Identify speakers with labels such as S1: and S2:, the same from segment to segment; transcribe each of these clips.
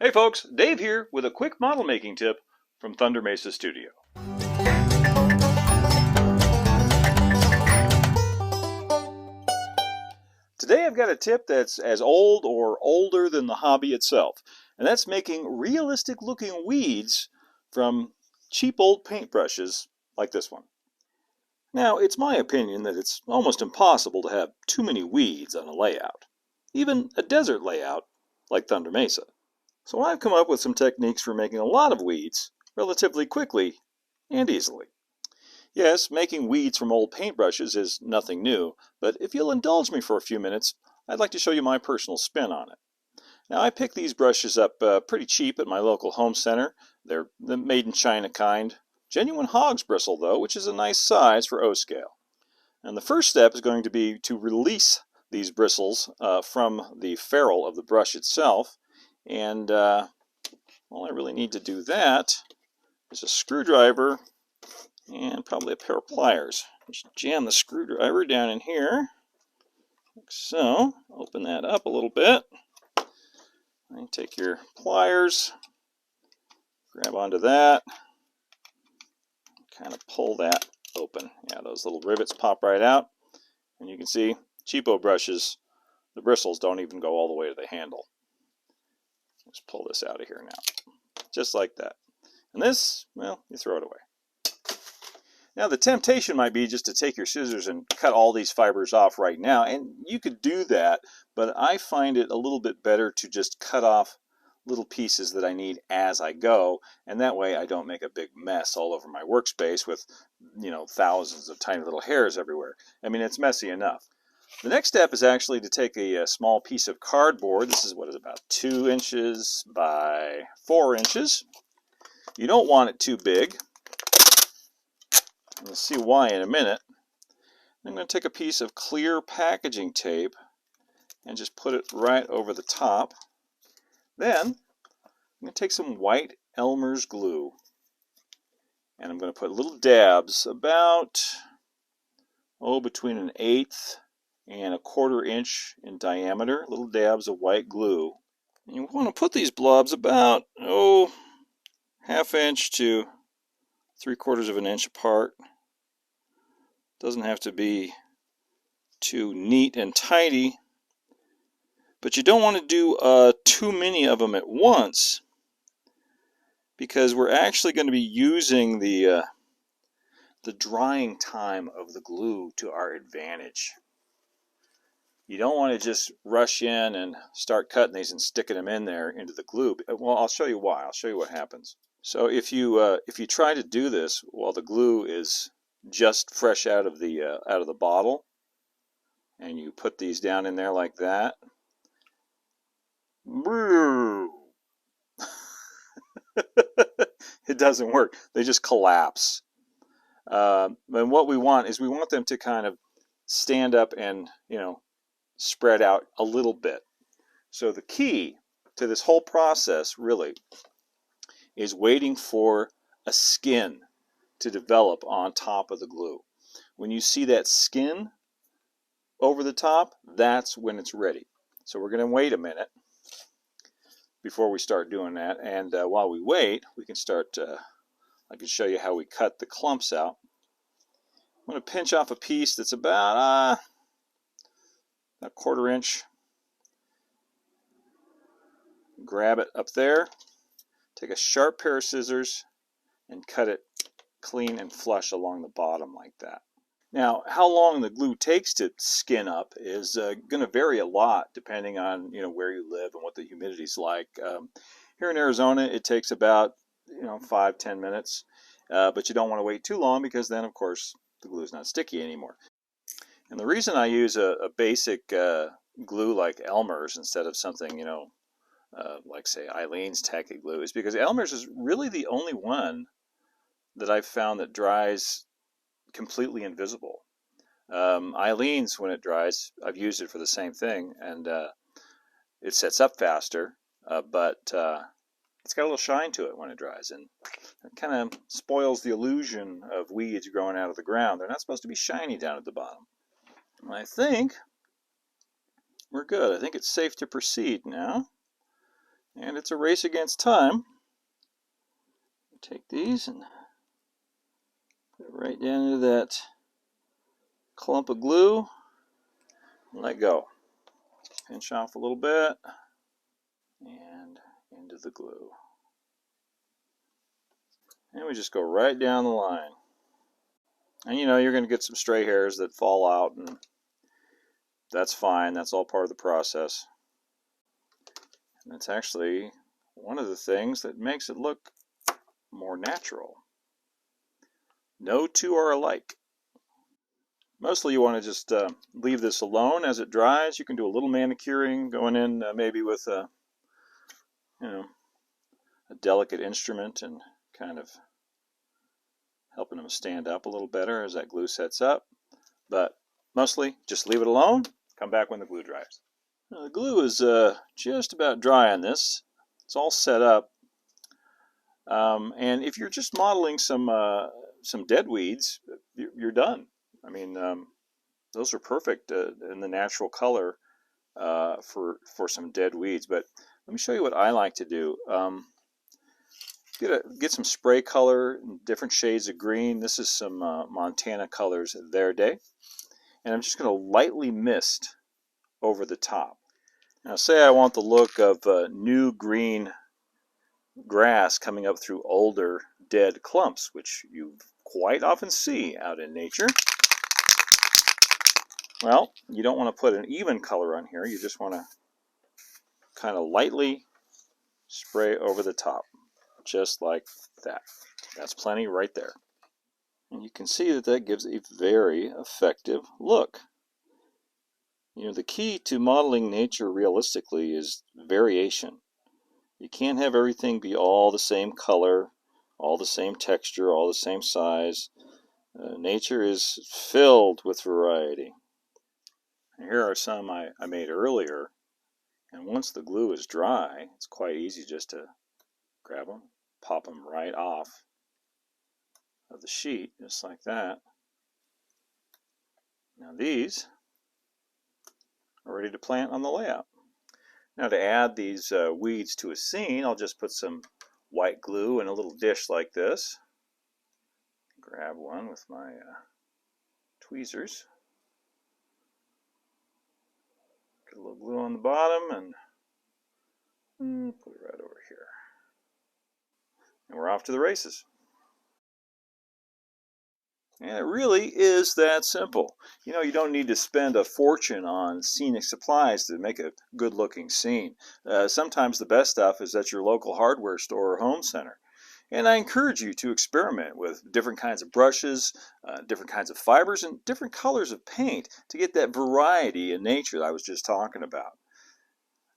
S1: Hey folks, Dave here with a quick model making tip from Thunder Mesa Studio. Today I've got a tip that's as old or older than the hobby itself, and that's making realistic looking weeds from cheap old paintbrushes like this one. Now, it's my opinion that it's almost impossible to have too many weeds on a layout, even a desert layout like Thunder Mesa. So I've come up with some techniques for making a lot of weeds relatively quickly and easily. Yes, making weeds from old paintbrushes is nothing new, but if you'll indulge me for a few minutes, I'd like to show you my personal spin on it. Now, I picked these brushes up pretty cheap at my local home center. They're the made in China kind. Genuine hog's bristle, though, which is a nice size for O scale. And the first step is going to be to release these bristles from the ferrule of the brush itself. And all I really need to do that is a screwdriver and probably a pair of pliers. Just jam the screwdriver down in here, like so. Open that up a little bit. And take your pliers, grab onto that, kind of pull that open. Yeah, those little rivets pop right out. And you can see, cheapo brushes, the bristles don't even go all the way to the handle. Let's pull this out of here now, just like that. And this, well, you throw it away. Now the temptation might be just to take your scissors and cut all these fibers off right now, and you could do that, but I find it a little bit better to just cut off little pieces that I need as I go, and that way I don't make a big mess all over my workspace with, thousands of tiny little hairs everywhere. I mean, it's messy enough. The next step is actually to take a small piece of cardboard. This is what is about 2 inches by 4 inches. You don't want it too big. You'll see why in a minute. I'm going to take a piece of clear packaging tape and just put it right over the top. Then I'm going to take some white Elmer's glue and I'm going to put little dabs about, between 1/8 and 1/4 inch in diameter, little dabs of white glue. And you want to put these blobs about, 1/2 inch to 3/4 of an inch apart. Doesn't have to be too neat and tidy, but you don't want to do too many of them at once, because we're actually going to be using the drying time of the glue to our advantage. You don't want to just rush in and start cutting these and sticking them in there into the glue. Well, I'll show you why. I'll show you what happens. So if you try to do this while the glue is just fresh out of the bottle, and you put these down in there like that, it doesn't work. They just collapse. And what we want is we want them to kind of stand up and spread out a little bit. So the key to this whole process really is waiting for a skin to develop on top of the glue. When you see that skin over the top, that's when it's ready. So we're going to wait a minute before we start doing that, and while we wait, we can start, I can show you how we cut the clumps out. I'm going to pinch off a piece that's about a 1/4 inch. Grab it up there, take a sharp pair of scissors, and cut it clean and flush along the bottom like that. Now, how long the glue takes to skin up is going to vary a lot depending on where you live and what the humidity's like. Here in Arizona, it takes about 5-10 minutes, but you don't want to wait too long, because then, of course, the glue is not sticky anymore. And the reason I use a basic glue like Elmer's instead of something like, say, Eileen's Tacky Glue is because Elmer's is really the only one that I've found that dries completely invisible. Eileen's, when it dries, I've used it for the same thing, and it sets up faster, but it's got a little shine to it when it dries, and it kind of spoils the illusion of weeds growing out of the ground. They're not supposed to be shiny down at the bottom. I think we're good. I think it's safe to proceed now. And it's a race against time. Take these and put it right down into that clump of glue and let go. Pinch off a little bit and into the glue. And we just go right down the line. And you know, you're going to get some stray hairs that fall out, and that's fine. That's all part of the process. And it's actually one of the things that makes it look more natural. No two are alike. Mostly you want to just leave this alone as it dries. You can do a little manicuring, going in maybe with a delicate instrument and kind of helping them stand up a little better as that glue sets up. But mostly just leave it alone. Come back when the glue dries. Now, the glue is just about dry on this. It's all set up. And if you're just modeling some dead weeds, you're done. I mean, those are perfect in the natural color for some dead weeds. But let me show you what I like to do. Get some spray color, different shades of green. This is some Montana colors Verde. And I'm just going to lightly mist over the top. Now say I want the look of new green grass coming up through older dead clumps, which you quite often see out in nature. Well, you don't want to put an even color on here. You just want to kind of lightly spray over the top, just like that. That's plenty right there. And you can see that that gives a very effective look. You know, the key to modeling nature realistically is variation. You can't have everything be all the same color, all the same texture, all the same size. Nature is filled with variety. Here are some I made earlier, and once the glue is dry, it's quite easy just to grab them, pop them right off of the sheet, just like that. Now these are ready to plant on the layout. Now to add these weeds to a scene, I'll just put some white glue in a little dish like this. Grab one with my tweezers. Get a little glue on the bottom and put it right over here. And we're off to the races. And it really is that simple. You know, you don't need to spend a fortune on scenic supplies to make a good-looking scene. Sometimes the best stuff is at your local hardware store or home center. And I encourage you to experiment with different kinds of brushes, different kinds of fibers, and different colors of paint to get that variety in nature that I was just talking about.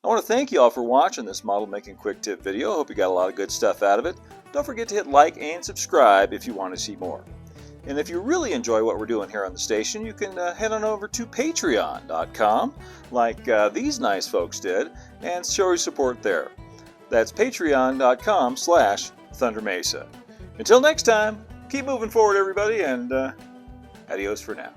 S1: I want to thank you all for watching this model making quick tip video. I hope you got a lot of good stuff out of it. Don't forget to hit like and subscribe if you want to see more. And if you really enjoy what we're doing here on the station, you can head on over to patreon.com like these nice folks did and show your support there. That's patreon.com/Thunder Mesa. Until next time, keep moving forward, everybody, and adios for now.